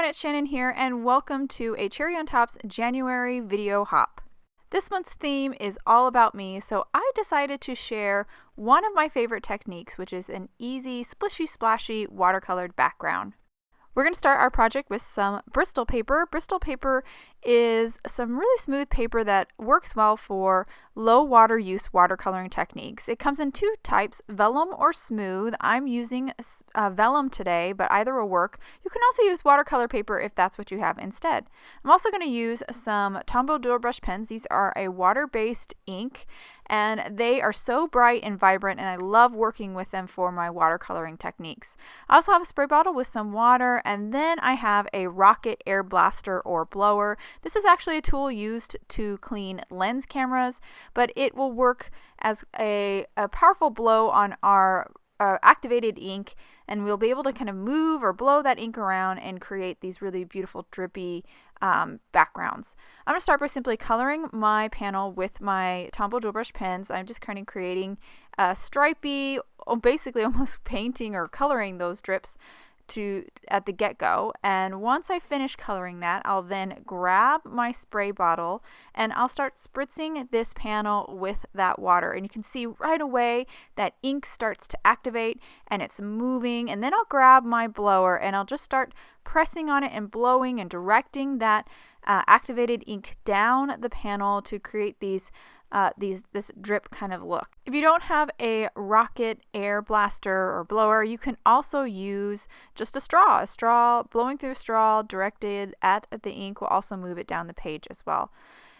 it's Shannon here, and welcome to a Cherry on Top's January video hop. This month's theme is all about me, so I decided to share one of my favorite techniques, which is an easy, splashy watercolored background. We're going to start our project with some Bristol paper. Bristol paper is some really smooth paper that works well for low water use watercoloring techniques. It comes in two types, vellum or smooth. I'm using vellum today, but either will work. You can also use watercolor paper if that's what you have instead. I'm also going to use some Tombow dual brush pens. These are a water-based ink, and they are so bright and vibrant, and I love working with them for my watercoloring techniques. I also have a spray bottle with some water, and then I have a rocket air blaster or blower. This is actually a tool used to clean lens cameras, but it will work as a powerful blow on our activated ink, and we'll be able to kind of move or blow that ink around and create these really beautiful drippy backgrounds. I'm going to start by simply coloring my panel with my Tombow dual brush pens. I'm just kind of creating a stripy, basically almost painting or coloring those drips at the get-go. And once I finish coloring that, I'll then grab my spray bottle and I'll start spritzing this panel with that water. And you can see right away that ink starts to activate and it's moving. And then I'll grab my blower and I'll just start pressing on it and blowing and directing that activated ink down the panel to create this drip kind of look. If you don't have a rocket air blaster or blower, you can also use just a straw. Blowing through a straw directed at the ink will also move it down the page as well.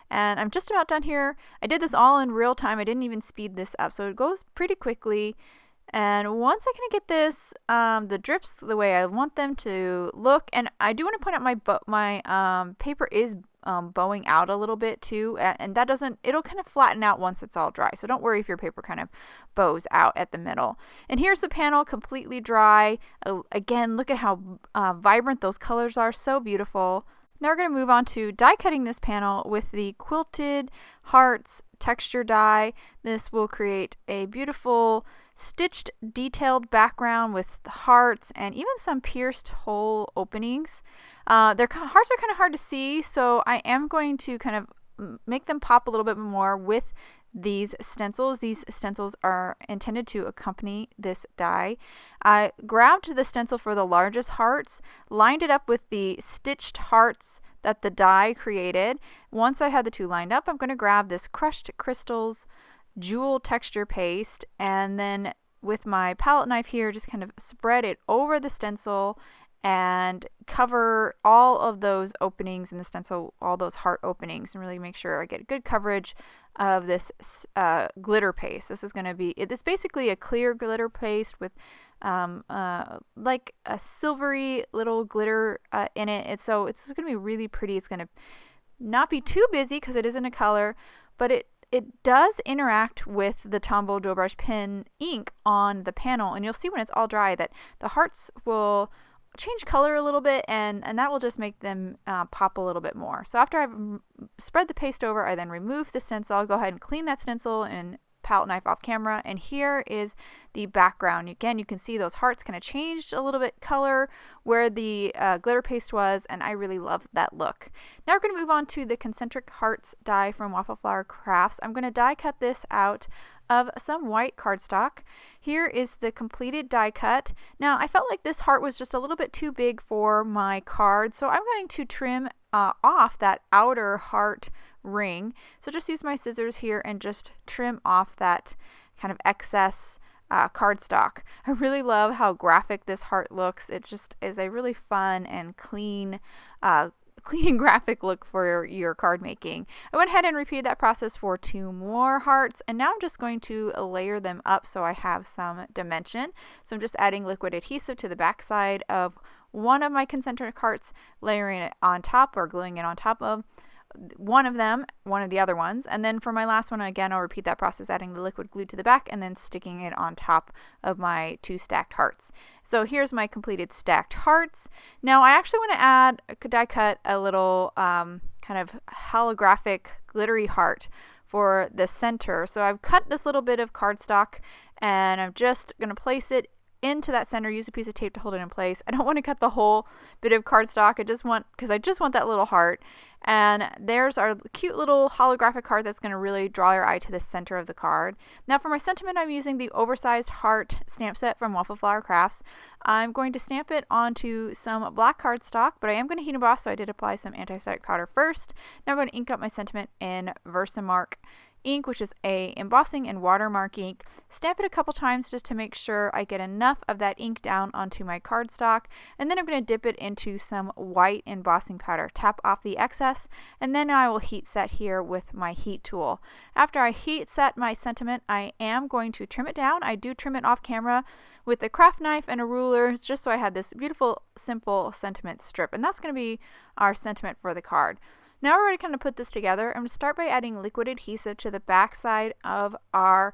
And I'm just about done here. I did this all in real time. I didn't even speed this up, so it goes pretty quickly. And once I can get this, the drips the way I want them to look, and I do want to point out my paper is bowing out a little bit too, and that it'll kind of flatten out once it's all dry. So don't worry if your paper kind of bows out at the middle. And here's the panel completely dry. Again, look at how vibrant those colors are, so beautiful. Now we're going to move on to die cutting this panel with the Quilted Hearts texture die. This will create a beautiful stitched detailed background with the hearts and even some pierced hole openings. Their hearts are kind of hard to see, so I am going to kind of make them pop a little bit more with these stencils. These stencils are intended to accompany this die. I grabbed the stencil for the largest hearts, lined it up with the stitched hearts that the die created. Once I had the two lined up, I'm going to grab this Crushed Crystals jewel texture paste, and then with my palette knife here, just kind of spread it over the stencil and cover all of those openings in the stencil, all those heart openings, and really make sure I get good coverage of this glitter paste. This is going to be, it's basically a clear glitter paste with like a silvery little glitter in it. So it's going to be really pretty. It's going to not be too busy because it isn't a color, but it does interact with the Tombow dual brush pen ink on the panel, and you'll see when it's all dry that the hearts will change color a little bit, and that will just make them pop a little bit more. So after I've spread the paste over, I then remove the stencil. I'll go ahead and clean that stencil and palette knife off camera, and here is the background. Again, you can see those hearts kind of changed a little bit color where the glitter paste was, and I really love that look. Now we're going to move on to the concentric hearts die from Waffle Flower Crafts. I'm going to die cut this out of some white cardstock. Here is the completed die cut. Now I felt like this heart was just a little bit too big for my card, so I'm going to trim off that outer heart ring. So just use my scissors here and just trim off that kind of excess cardstock. I really love how graphic this heart looks. It just is a really fun and clean graphic look for your card making. I went ahead and repeated that process for two more hearts, and now I'm just going to layer them up so I have some dimension. So I'm just adding liquid adhesive to the back side of one of my concentric hearts, layering it on top or gluing it on top of one of the other ones, and then for my last one, again, I'll repeat that process, adding the liquid glue to the back and then sticking it on top of my two stacked hearts. So here's my completed stacked hearts. Now I actually want to die cut a little kind of holographic glittery heart for the center. So I've cut this little bit of cardstock and I'm just going to place it into that center, use a piece of tape to hold it in place. I don't want to cut the whole bit of cardstock. Because I just want that little heart. And there's our cute little holographic heart that's going to really draw your eye to the center of the card. Now for my sentiment, I'm using the oversized heart stamp set from Waffle Flower Crafts. I'm going to stamp it onto some black cardstock, but I am going to heat emboss, so I did apply some anti-static powder first. Now I'm going to ink up my sentiment in Versamark ink, which is a embossing and watermark ink. Stamp it a couple times just to make sure I get enough of that ink down onto my cardstock, and then I'm going to dip it into some white embossing powder. Tap off the excess, and then I will heat set here with my heat tool. After I heat set my sentiment, I am going to trim it down. I do trim it off camera with a craft knife and a ruler, just so I had this beautiful, simple sentiment strip, and that's going to be our sentiment for the card. Now we're ready to kind of put this together. I'm going to start by adding liquid adhesive to the back side of our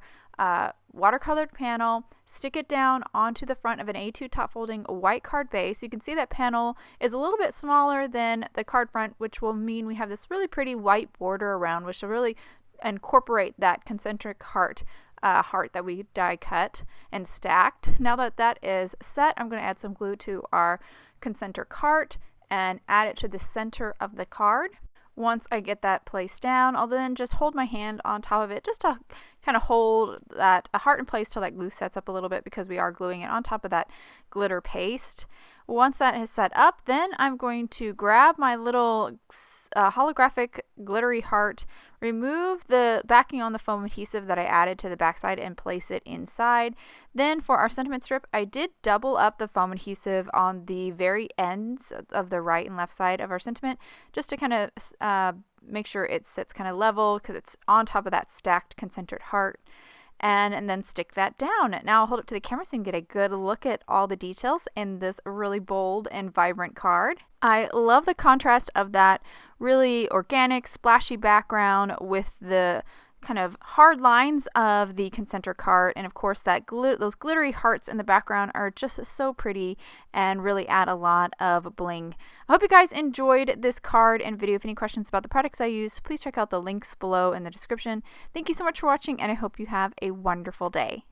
watercolored panel, stick it down onto the front of an A2 top folding white card base. You can see that panel is a little bit smaller than the card front, which will mean we have this really pretty white border around, which will really incorporate that concentric heart that we die cut and stacked. Now that that is set, I'm going to add some glue to our concentric heart and add it to the center of the card. Once I get that placed down, I'll then just hold my hand on top of it just to kind of hold that heart in place till that glue sets up a little bit, because we are gluing it on top of that glitter paste. Once that is set up, then I'm going to grab my little holographic glittery heart, remove the backing on the foam adhesive that I added to the backside, and place it inside. Then for our sentiment strip, I did double up the foam adhesive on the very ends of the right and left side of our sentiment, just to kind of make sure it sits kind of level, because it's on top of that stacked concentric heart. And then stick that down. Now I'll hold it to the camera so you can get a good look at all the details in this really bold and vibrant card. I love the contrast of that really organic, splashy background with the kind of hard lines of the concentric heart, and of course that those glittery hearts in the background are just so pretty and really add a lot of bling. I hope you guys enjoyed this card and video. If any questions about the products I used, please check out the links below in the description. Thank you so much for watching, and I hope you have a wonderful day.